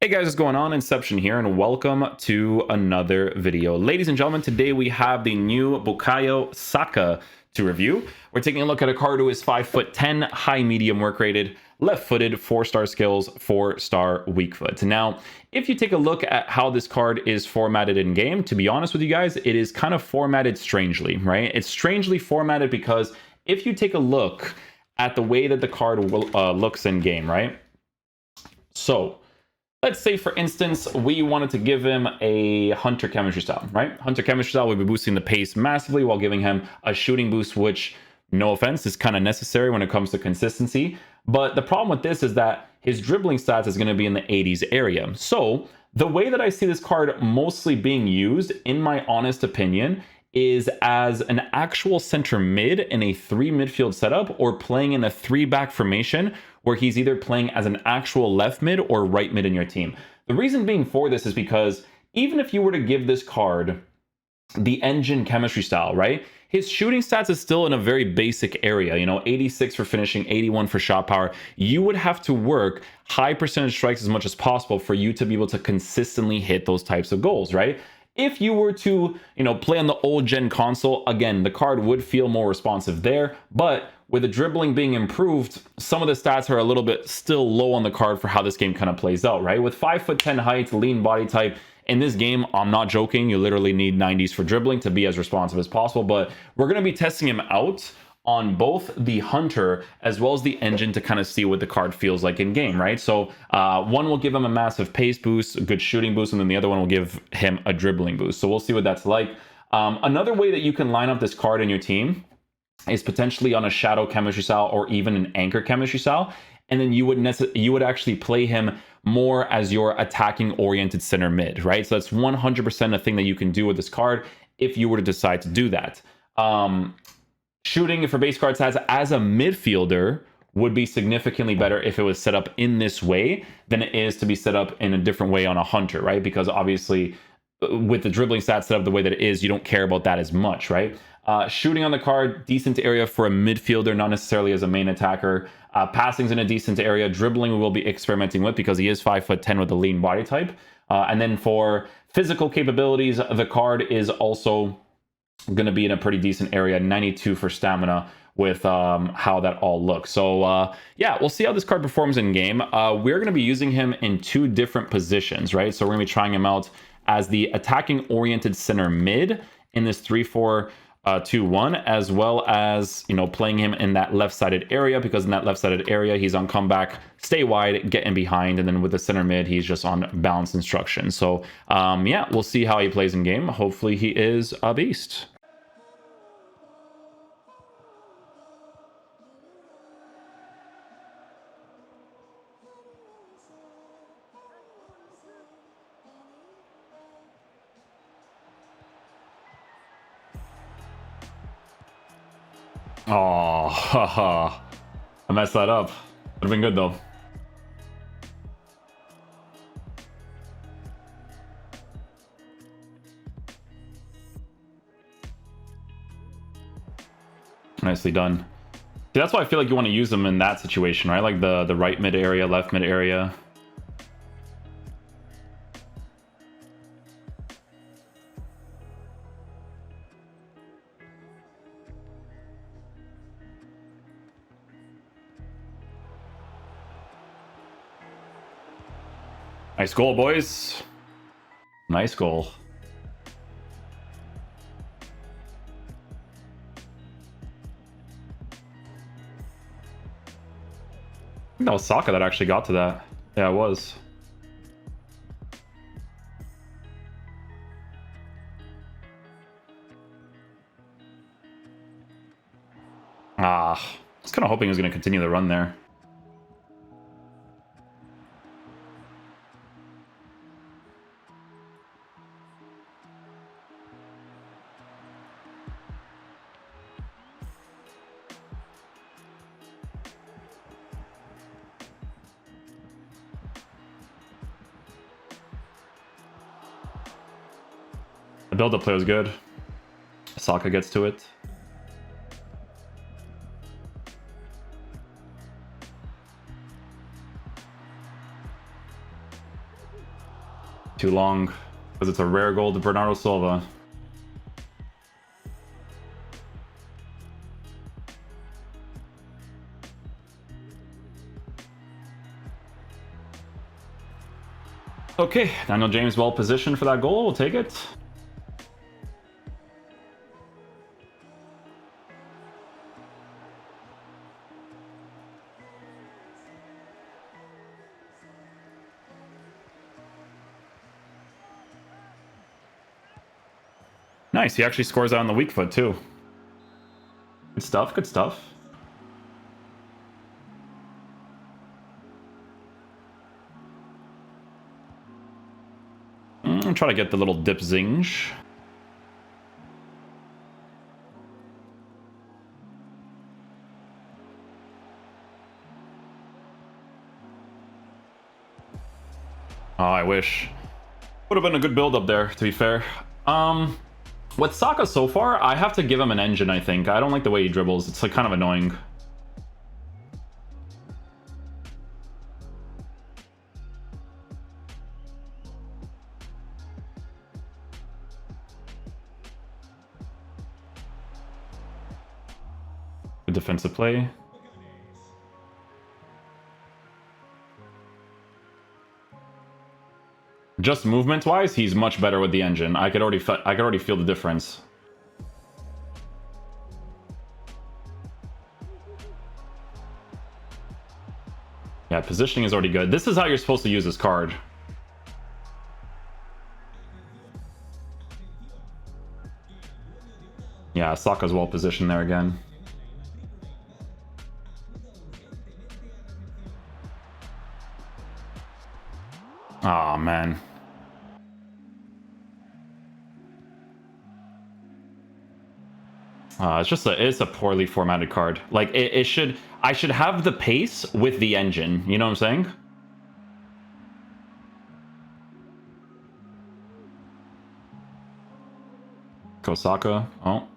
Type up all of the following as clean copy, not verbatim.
Hey guys, what's going on? Inception here, and welcome to another video. Ladies and gentlemen, today we have the new Bukayo Saka to review. We're taking a look at a card who is 5'10", high medium work rated, left-footed, 4-star skills, 4-star weak foot. Now, if you take a look at how this card is formatted in game, to be honest with you guys, it is kind of formatted strangely, right? It's strangely formatted because if you take a look at the way that the card looks in game, right? So let's say, for instance, we wanted to give him a Hunter chemistry style, right? Hunter chemistry style would be boosting the pace massively while giving him a shooting boost, which, no offense, is kind of necessary when it comes to consistency. But the problem with this is that his dribbling stats is going to be in the 80s area. So the way that I see this card mostly being used, in my honest opinion, is as an actual center mid in a 3 midfield setup, or playing in a 3-back formation where he's either playing as an actual left mid or right mid in your team. The reason being for this is because even if you were to give this card the engine chemistry style, right? His shooting stats is still in a very basic area, 86 for finishing, 81 for shot power. You would have to work high percentage strikes as much as possible for you to be able to consistently hit those types of goals, right? If you were to, play on the old gen console, again, the card would feel more responsive there, but with the dribbling being improved, some of the stats are a little bit still low on the card for how this game kind of plays out, right? With 5'10" height, lean body type, in this game, I'm not joking, you literally need 90s for dribbling to be as responsive as possible, but we're going to be testing him out on both the Hunter as well as the engine to kind of see what the card feels like in game, right? So one will give him a massive pace boost, a good shooting boost, and then the other one will give him a dribbling boost. So we'll see what that's like. Another way that you can line up this card in your team is potentially on a shadow chemistry style or even an anchor chemistry style, and then you would actually play him more as your attacking oriented center mid, right? So that's 100% a thing that you can do with this card if you were to decide to do that. Shooting for base card stats as a midfielder would be significantly better if it was set up in this way than it is to be set up in a different way on a Hunter, right? Because obviously with the dribbling stats set up the way that it is, you don't care about that as much, right? Shooting on the card, decent area for a midfielder, not necessarily as a main attacker. Passing's in a decent area. Dribbling we will be experimenting with because he is 5'10" with a lean body type. And then for physical capabilities, the card is also going to be in a pretty decent area, 92 for stamina with how that all looks. So yeah, we'll see how this card performs in game. We're going to be using him in 2 different positions, right? So we're going to be trying him out as the attacking oriented center mid in this 3-4-2-1, as well as, playing him in that left-sided area, because in that left-sided area, he's on comeback, stay wide, get in behind, and then with the center mid, he's just on balance instruction. So yeah, we'll see how he plays in game. Hopefully he is a beast. Oh, haha. I messed that up. Would have been good though. Nicely done. See, that's why I feel like you want to use them in that situation, right? Like the right mid area, left mid area. Nice goal, boys. Nice goal. I think that was Saka that actually got to that. Yeah, it was. I was kind of hoping he was going to continue the run there. The build-up play was good. Saka gets to it. Too long. Because it's a rare gold to Bernardo Silva. Okay, Daniel James well positioned for that goal. We'll take it. Nice, he actually scores out on the weak foot too. Good stuff, good stuff. I'm trying to get the little dip zinge. Oh, I wish. Would have been a good build up there, to be fair. With Saka so far, I have to give him an engine, I think. I don't like the way he dribbles. It's like kind of annoying. Good defensive play. Just movement-wise, he's much better with the engine. I could already feel the difference. Yeah, positioning is already good. This is how you're supposed to use this card. Yeah, Saka's well positioned there again. Oh man. It's a poorly formatted card. Like I should have the pace with the engine. You know what I'm saying? Go Saka. Oh.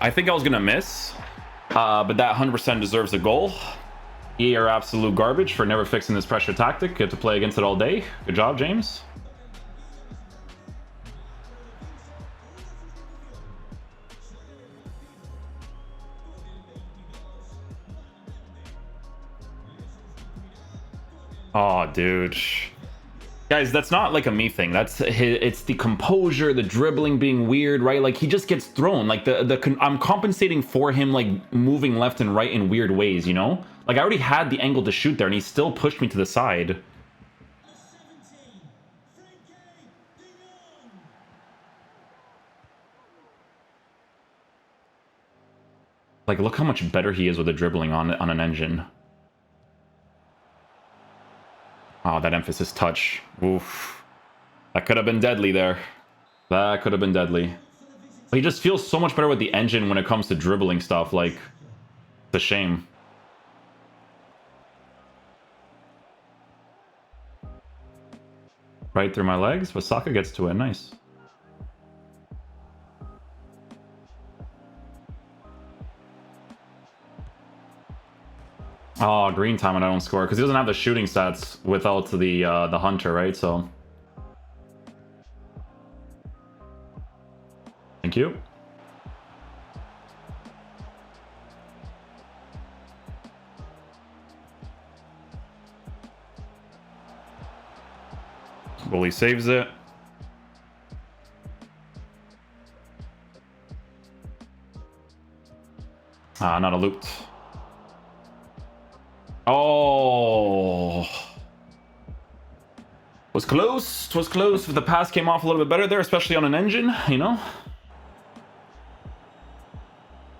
I think I was gonna miss, but that 100% deserves a goal. EA are absolute garbage for never fixing this pressure tactic. Get to play against it all day. Good job, James. Oh, dude. Guys, that's not like a me thing. It's the composure, the dribbling being weird, right? Like he just gets thrown. Like I'm compensating for him like moving left and right in weird ways, you know? Like I already had the angle to shoot there and he still pushed me to the side. Like look how much better he is with the dribbling on an engine. Oh, that emphasis touch. Oof. That could have been deadly there. That could have been deadly. But he just feels so much better with the engine when it comes to dribbling stuff. Like, it's a shame. Right through my legs, but Saka gets to it. Nice. Oh, green time and I don't score because he doesn't have the shooting stats without the hunter, right? So, thank you. Goalie saves it. Ah, not a looped. Oh. Was close. Was close. If the pass came off a little bit better there, especially on an engine, you know?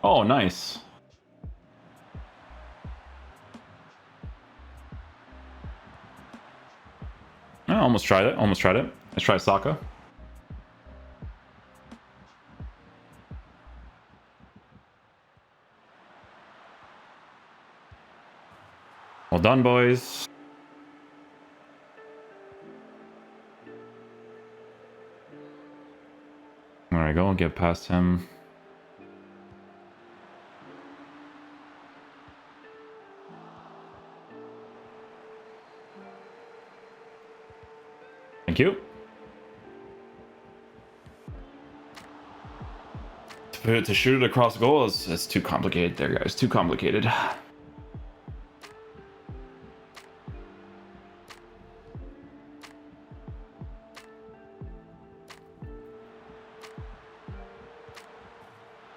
Oh, nice. I almost tried it. Almost tried it. Let's try Saka. Well done, boys. There I go. Get past him. Thank you. To shoot it across goal is too complicated there, guys. Too complicated.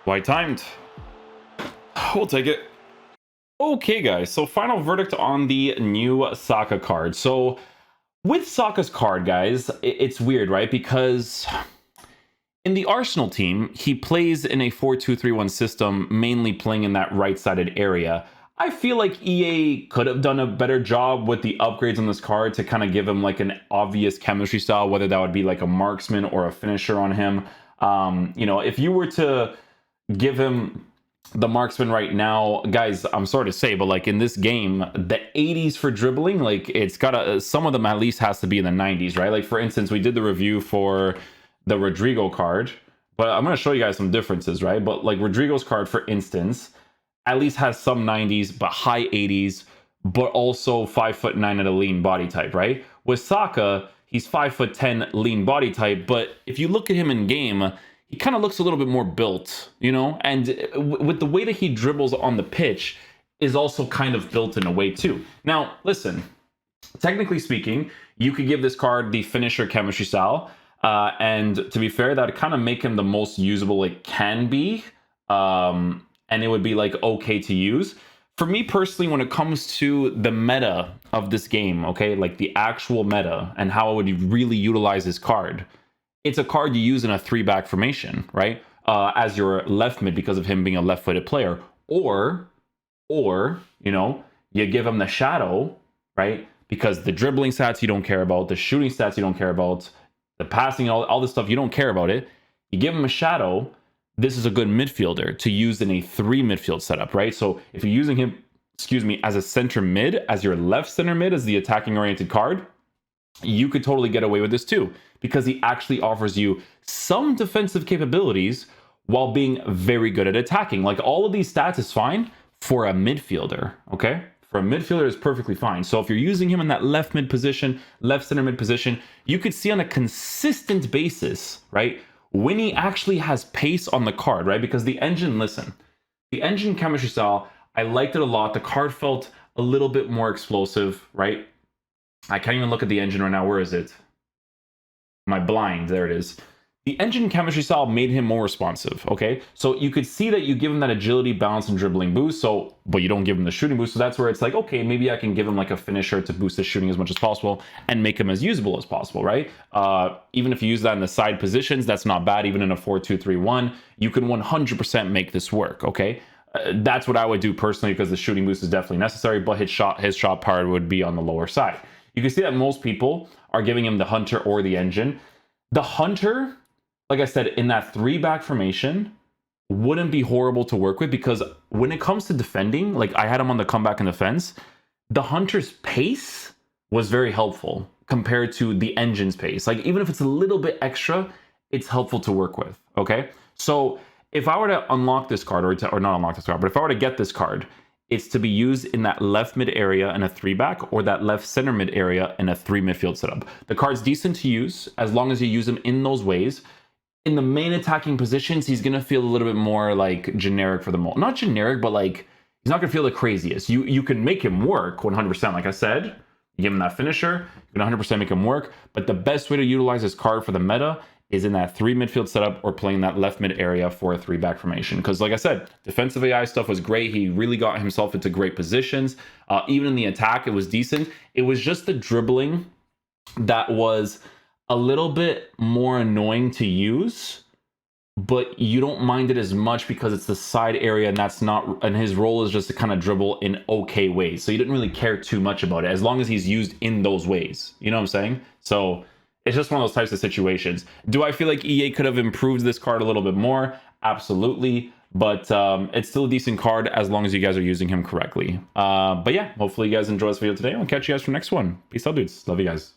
Wide timed. We'll take it. Okay, guys. So final verdict on the new Saka card. So with Saka's card, guys, it's weird, right? Because in the Arsenal team, he plays in a 4-2-3-1 system, mainly playing in that right-sided area. I feel like EA could have done a better job with the upgrades on this card to kind of give him like an obvious chemistry style, whether that would be like a marksman or a finisher on him. You know, if you were to give him the marksman right now, guys, I'm sorry to say, but like in this game, the 80s for dribbling, like it's got some of them at least has to be in the 90s, right? Like for instance, we did the review for the Rodrigo card, but I'm going to show you guys some differences, right? But like Rodrigo's card, for instance, at least has some 90s, but high 80s, but also 5'9" at a lean body type, right? With Saka, he's 5'10" lean body type, but if you look at him in game, he kind of looks a little bit more built, you know? And with the way that he dribbles on the pitch is also kind of built in a way too. Now, listen, technically speaking, you could give this card the finisher chemistry style, and to be fair, that would kind of make him the most usable it can be, and it would be like okay to use. For me personally, when it comes to the meta of this game, okay, like the actual meta and how I would really utilize this card, it's a card you use in a 3-back formation, right? As your left mid because of him being a left-footed player, or you know, you give him the shadow, right? Because the dribbling stats you don't care about, the shooting stats you don't care about, the passing, all this stuff you don't care about it. You give him a shadow. This is a good midfielder to use in a 3 midfield setup, right? So if you're using him, excuse me, as a center mid, as your left center mid, as the attacking oriented card, you could totally get away with this too, because he actually offers you some defensive capabilities while being very good at attacking. Like all of these stats is fine for a midfielder, okay? For a midfielder is perfectly fine. So if you're using him in that left mid position, left center mid position, you could see on a consistent basis, right? When he actually has pace on the card, right? Because the engine, listen, the engine chemistry style, I liked it a lot. The card felt a little bit more explosive, right? I can't even look at the engine right now. Where is it? My blind, there it is. The engine chemistry style made him more responsive, okay? So you could see that you give him that agility, balance, and dribbling boost, but you don't give him the shooting boost, so that's where it's like, okay, maybe I can give him like a finisher to boost his shooting as much as possible and make him as usable as possible, right? Even if you use that in the side positions, that's not bad. Even in a 4-2-3-1, you can 100% make this work, okay? That's what I would do personally because the shooting boost is definitely necessary, but his shot power would be on the lower side. You can see that most people are giving him the hunter or the engine. The hunter, like I said, in that 3-back formation, wouldn't be horrible to work with because when it comes to defending, like I had him on the comeback and defense, the hunter's pace was very helpful compared to the engine's pace. Like even if it's a little bit extra, it's helpful to work with, okay? So if I were to unlock this card, or not unlock this card, but if I were to get this card, it's to be used in that left mid area in a 3-back or that left center mid area in a 3 midfield setup. The card's decent to use as long as you use him in those ways. In the main attacking positions, he's going to feel a little bit more like generic for the most. Not generic, but like he's not going to feel the craziest. You can make him work 100%. Like I said, you give him that finisher, you can 100% make him work. But the best way to utilize this card for the meta is in that 3 midfield setup or playing that left mid area for a 3-back formation. Because like I said, defensive AI stuff was great. He really got himself into great positions. Even in the attack, it was decent. It was just the dribbling that was a little bit more annoying to use, but you don't mind it as much because it's the side area and his role is just to kind of dribble in okay ways. So you didn't really care too much about it as long as he's used in those ways. You know what I'm saying? So it's just one of those types of situations. Do I feel like EA could have improved this card a little bit more? Absolutely. But it's still a decent card as long as you guys are using him correctly. But yeah, hopefully you guys enjoy this video today. I'll catch you guys for the next one. Peace out, dudes. Love you guys.